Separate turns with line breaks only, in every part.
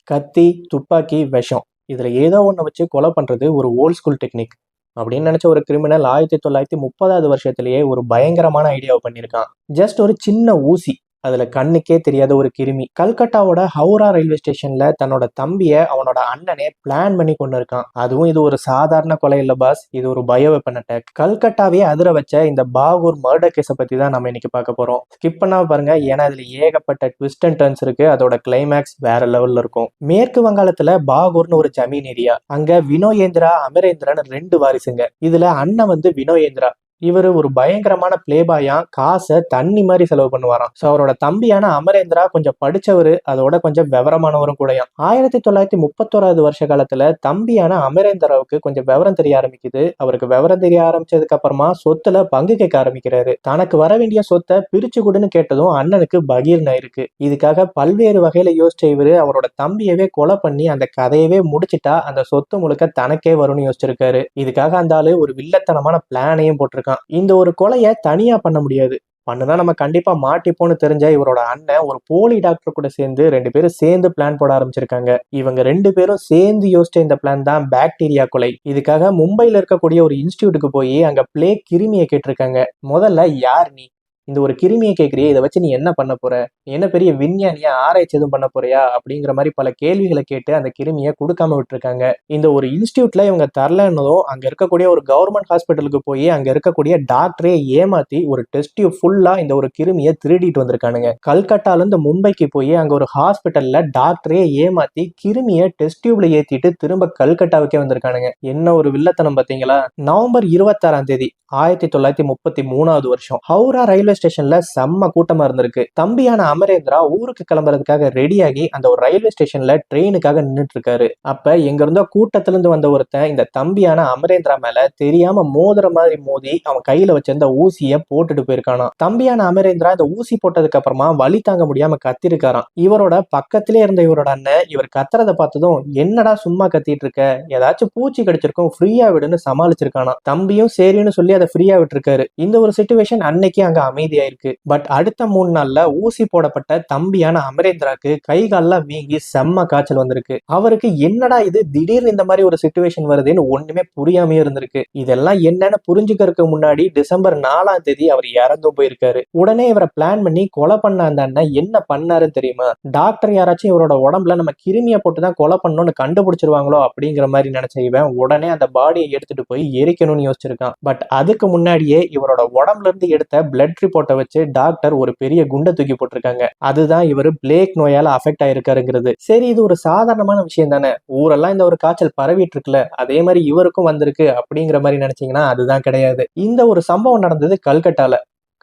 கத்தி, துப்பாக்கி, விஷம். இதுல ஏதோ ஒண்ண வச்சு கொலை பண்றது ஒரு ஓல்ட் ஸ்கூல் டெக்னிக் அப்படின்னு நினைச்ச ஒரு கிரிமினல் 1930வது வருஷத்திலேயே ஒரு பயங்கரமான ஐடியாவை பண்ணியிருக்கான். ஜஸ்ட் ஒரு சின்ன ஊசி, அதுல கண்ணுக்கே தெரியாத ஒரு கிருமி, கல்கட்டாவோட ஹவுரா ரயில்வே ஸ்டேஷன்ல தன்னோட தம்பிய அவனோட அண்ணனே பிளான் பண்ணி கொண்டு இருக்கான். அதுவும் இது ஒரு சாதாரண கொலை இல்ல பாஸ், இது ஒரு பயோ வெப்பன் அட்டாக். கல்கட்டாவே அதிர வச்ச இந்த பாகூர் மர்டர் கேஸை பத்தி தான் நம்ம இன்னைக்கு பார்க்க போறோம். ஸ்கிப் பண்ணாம பாருங்க, ஏன்னா இதுல ஏகப்பட்ட ட்விஸ்ட் அண்ட் டர்ன்ஸ் இருக்கு. அதோட கிளைமேக்ஸ் வேற லெவல்ல இருக்கும். மேற்கு வங்காளத்துல பாகூர்னு ஒரு ஜமீன் ஏரியா. அங்க வினோயேந்திரா, அமரேந்திரன் ரெண்டு வாரிசுங்க. இதுல அண்ணன் வந்து வினோயேந்திரா, இவரு ஒரு பயங்கரமான பிளேபாயா, காசை தண்ணி மாதிரி செலவு பண்ணுவாராம். சோ அவரோட தம்பியான அமரேந்திரா கொஞ்சம் படிச்சவரு, அதோட கொஞ்சம் விவரமானவரும் கூடயாம். 1931வது வருஷ காலத்துல தம்பியான அமரேந்திராவுக்கு கொஞ்சம் விவரம் தெரிய ஆரம்பிக்குது. அவருக்கு விவரம் தெரிய ஆரம்பிச்சதுக்கு அப்புறமா சொத்துல பங்கு கேட்க ஆரம்பிக்கிறாரு. தனக்கு வர வேண்டிய சொத்தை பிரிச்சு கொடுன்னு கேட்டதும் அண்ணனுக்கு பகீர்னா இருக்கு. இதுக்காக பல்வேறு வகையில யோசிச்ச இவரு அவரோட தம்பியவே கொலை பண்ணி அந்த கதையவே முடிச்சிட்டா அந்த சொத்து முழுக்க தனக்கே வரும்னு யோசிச்சிருக்காரு. இதுக்காக அந்த ஆளு ஒரு வில்லத்தனமான பிளானையும் போட்டிருக்காரு. இந்த ஒரு கொலையை தனியா பண்ண முடியாது, பண்ணுனா நம்ம கண்டிப்பா மாட்டிப்போன்னு தெரிஞ்ச இவரோட அண்ணன் ஒரு போலி டாக்டர் கூட சேர்ந்து ரெண்டு பேரும் சேர்ந்து பிளான் போட ஆரம்பிச்சிருக்காங்க. இவங்க ரெண்டு பேரும் சேர்ந்து யோசிச்ச இந்த பிளான் தான் பாக்டீரியா கொலை. இதுக்காக மும்பைல இருக்கக்கூடிய ஒரு இன்ஸ்டியூட்டுக்கு போய் அங்க பிளேக் கிருமியை கேட்டிருக்காங்க. முதல்ல யார் நீ, இந்த ஒரு கிருமியை கேட்கறியே, இதை வச்சு நீ என்ன பண்ண போற, நீ என்ன பெரிய விஞ்ஞானியா, ஆராய்ச்சி எதுவும் பண்ண போறியா அப்படிங்கிற மாதிரி பல கேள்விகளை கேட்டு அந்த கிருமியை கொடுக்காம விட்டுருக்காங்க. இந்த ஒரு இன்ஸ்டியூட்ல இவங்க தரலன்னதும் அங்க இருக்கக்கூடிய ஒரு கவர்மெண்ட் ஹாஸ்பிட்டலுக்கு போய் அங்க இருக்கக்கூடிய டாக்டரே ஏமாத்தி ஒரு டெஸ்ட் டியூப் ஃபுல்லா இந்த ஒரு கிருமியை திருடிட்டு வந்திருக்கானுங்க. கல்கட்டால இருந்து மும்பைக்கு போய் அங்க ஒரு ஹாஸ்பிட்டல்ல டாக்டரே ஏமாத்தி கிருமியை டெஸ்ட் டியூப்ல ஏத்திட்டு திரும்ப கல்கட்டாவுக்கே வந்திருக்கானுங்க. என்ன ஒரு வில்லத்தனம் பாத்தீங்களா. நவம்பர் 26ஆம் தேதி 1933வது வருஷம் ஹவுரா ரயில்வே ஸ்டேஷன்ல செம்ம கூட்டமா இருந்திருக்கு. தம்பியான அமரேந்திரா ஊருக்கு கிளம்புறதுக்காக ரெடியாகி அந்த ஒரு ரயில்வே ஸ்டேஷன்ல ட்ரெயினுக்காக நின்றுட்டு இருக்காரு. அப்ப எங்க இருந்தோ கூட்டத்துல இருந்து வந்த ஒருத்தன் இந்த தம்பியான அமரேந்திரா மேல தெரியாம மோதிர மாதிரி மோதி அவன் கையில வச்சிருந்த ஊசிய போட்டுட்டு போயிருக்கானா. தம்பியான அமரேந்திரா இந்த ஊசி போட்டதுக்கு அப்புறமா வலி தாங்க முடியாம கத்திருக்காராம். இவரோட பக்கத்திலே இருந்த இவரோட அண்ணன் இவர் கத்துறத பார்த்ததும், என்னடா சும்மா கத்திட்டு இருக்க, ஏதாச்சும் பூச்சி கடிச்சிருக்கும், ஃப்ரீயா விடுன்னு சமாளிச்சிருக்கானா. தம்பியும் சரின்னு சொல்லி அதை ஃப்ரீயா விட்டுருக்காரு. இந்த ஒரு சிச்சுவேஷன் அன்னைக்கு அங்க அமைதியாயிருக்கு. பட் அடுத்த 3 நாள்ல ஊசி போடப்பட்ட தம்பியான அமரேந்திராக்கு கை கால்லாம் வீங்கி செம்ம காய்ச்சல் வந்திருக்கு. அவருக்கு என்னடா இது திடீர்னு இந்த மாதிரி ஒரு சிச்சுவேஷன் வருதுன்னு ஒண்ணுமே புரியாமே இருந்திருக்கு. இதெல்லாம் என்னன்னு புரிஞ்சுக்கிறதுக்கு முன்னாடி டிசம்பர் 4ஆம் தேதி அவர் இறந்தும் போயிருக்காரு. உடனே இவரை பிளான் பண்ணி கொலை பண்ண அந்த அண்ணன் என்ன பண்ணாருன்னு தெரியுமா. டாக்டர் யாராச்சும் இவரோட உடம்புல நம்ம கிருமியை போட்டுதான் கொலை பண்ணணும்னு கண்டுபிடிச்சிருவாங்களோ அப்படிங்கிற மாதிரி நினைச்ச இவன் உடனே அந்த பாடியை எடுத்துட்டு போய் எரிக்கணும்னு யோசிச்சிருக்கான். பட் அதுக்கு முன்னாடியே இவரோட உடம்புல இருந்து எடுத்த பிளட் ரிப்போர்ட்டை வச்சு டாக்டர் ஒரு பெரிய குண்டை தூக்கி போட்டிருக்காங்க. அதுதான் இவர் பிளேக் நோயால அஃபெக்ட் ஆயிருக்காருங்கிறது. சரி, இது ஒரு சாதாரணமான விஷயம் தானே, ஊரெல்லாம் இந்த ஒரு காய்ச்சல் பரவிட்டு இருக்குல்ல, அதே மாதிரி இவருக்கும் வந்திருக்கு அப்படிங்கிற மாதிரி நினைச்சீங்கன்னா அதுதான் கிடையாது. இந்த ஒரு சம்பவம் நடந்தது கல்கட்டால.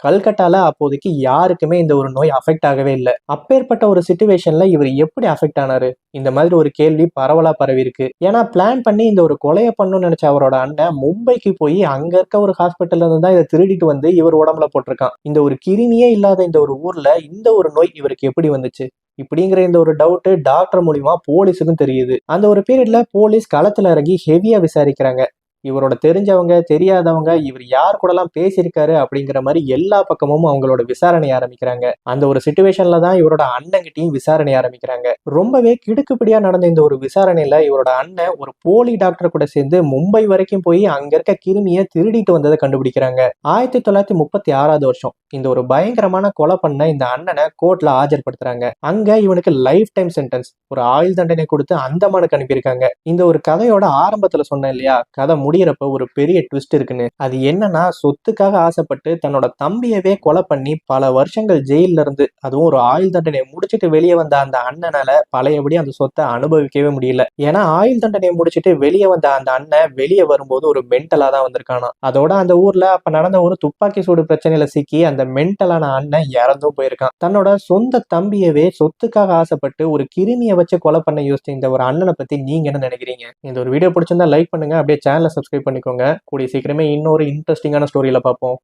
கல்கட்டால அப்போதைக்கு யாருக்குமே இந்த ஒரு நோய் அஃபெக்ட் ஆகவே இல்லை. அப்பேற்பட்ட ஒரு சிச்சுவேஷன்ல இவர் எப்படி அஃபெக்ட் ஆனாரு, இந்த மாதிரி ஒரு கேள்வி பரவலா பரவி இருக்கு. ஏன்னா பிளான் பண்ணி இந்த ஒரு கொலையை பண்ணணும்னு நினைச்ச அவரோட அண்ணன் மும்பைக்கு போய் அங்க இருக்க ஒரு ஹாஸ்பிட்டல்ல இருந்து தான் இதை திருடிட்டு வந்து இவர் உடம்புல போட்டிருக்கான். இந்த ஒரு கிருமியே இல்லாத இந்த ஒரு ஊர்ல இந்த ஒரு நோய் இவருக்கு எப்படி வந்துச்சு இப்படிங்கிற இந்த ஒரு டவுட் டாக்டர் மூலியமா போலீஸுக்கும் தெரியுது. அந்த ஒரு பீரியட்ல போலீஸ் களத்துல இறங்கி ஹெவியா விசாரிக்கிறாங்க. இவரோட தெரிஞ்சவங்க தெரியாதவங்க இவர் யார் கூட எல்லாம் பேசியிருக்காரு அப்படிங்கிற மாதிரி எல்லா பக்கமும் அவங்களோட விசாரணை ஆரம்பிக்கிறாங்க. அந்த ஒரு சிச்சுவேஷன்ல தான் இவரோட அண்ணன்கிட்டையும் விசாரணை ஆரம்பிக்கிறாங்க. ரொம்பவே கிடுக்குப்பிடியா நடந்த இந்த ஒரு விசாரணையில இவரோட அண்ணன் ஒரு போலி டாக்டர் கூட சேர்ந்து மும்பை வரைக்கும் போய் அங்க இருக்க கிருமியை திருடிட்டு வந்ததை கண்டுபிடிக்கிறாங்க. 1936வது வருஷம் இந்த ஒரு பயங்கரமான கொலை பண்ண இந்த அண்ணனை கோர்ட்ல ஆஜர்படுத்துறாங்க. அங்க இவனுக்கு லைஃப் டைம் சென்டென்ஸ், ஒரு ஆயுள் தண்டனை கொடுத்து அந்தமானுக்கு அனுப்பியிருக்காங்க. இந்த ஒரு கதையோட ஆரம்பத்துல சொன்னேன் இல்லையா, கதை முடியறப்ப ஒரு பெரிய ட்விஸ்ட் இருக்குன்னு. அது என்னன்னா, சொத்துக்காக ஆசைப்பட்டு தன்னோட தம்பியவே கொலை பண்ணி பல வருஷங்கள் ஜெயில இருந்து, அதுவும் ஒரு ஆயுள் தண்டனையை முடிச்சுட்டு வெளியே வந்த அந்த அண்ணனால பழையபடி அந்த சொத்தை அனுபவிக்கவே முடியல. ஏன்னா ஆயுள் தண்டனையை முடிச்சுட்டு வெளியே வந்த அந்த அண்ணன் வெளியே வரும்போது ஒரு மென்டலா தான் வந்திருக்கானா. அதோட அந்த ஊர்ல அப்ப நடந்த ஒரு துப்பாக்கி சூடு பிரச்சனையில சிக்கி அந்த மென்டலான அண்ணன் இறந்தும் போயிருக்கான். தன்னோட சொந்த தம்பியவே சொத்துக்காக ஆசைப்பட்டு ஒரு கிருமியை வச்சு கொலை பண்ண யோசிச்ச இந்த ஒரு அண்ணனை பத்தி நீங்க என்ன நினைக்கிறீங்க? இந்த ஒரு வீடியோ பிடிச்சிருந்தா லைக் பண்ணுங்க, அப்படியே சேனலை சப்ஸ்கிரைப் பண்ணிக்கோங்க. கூடிய சீக்கிரமே இன்னொரு இன்ட்ரெஸ்டிங்கான ஸ்டோரியில பார்ப்போம்.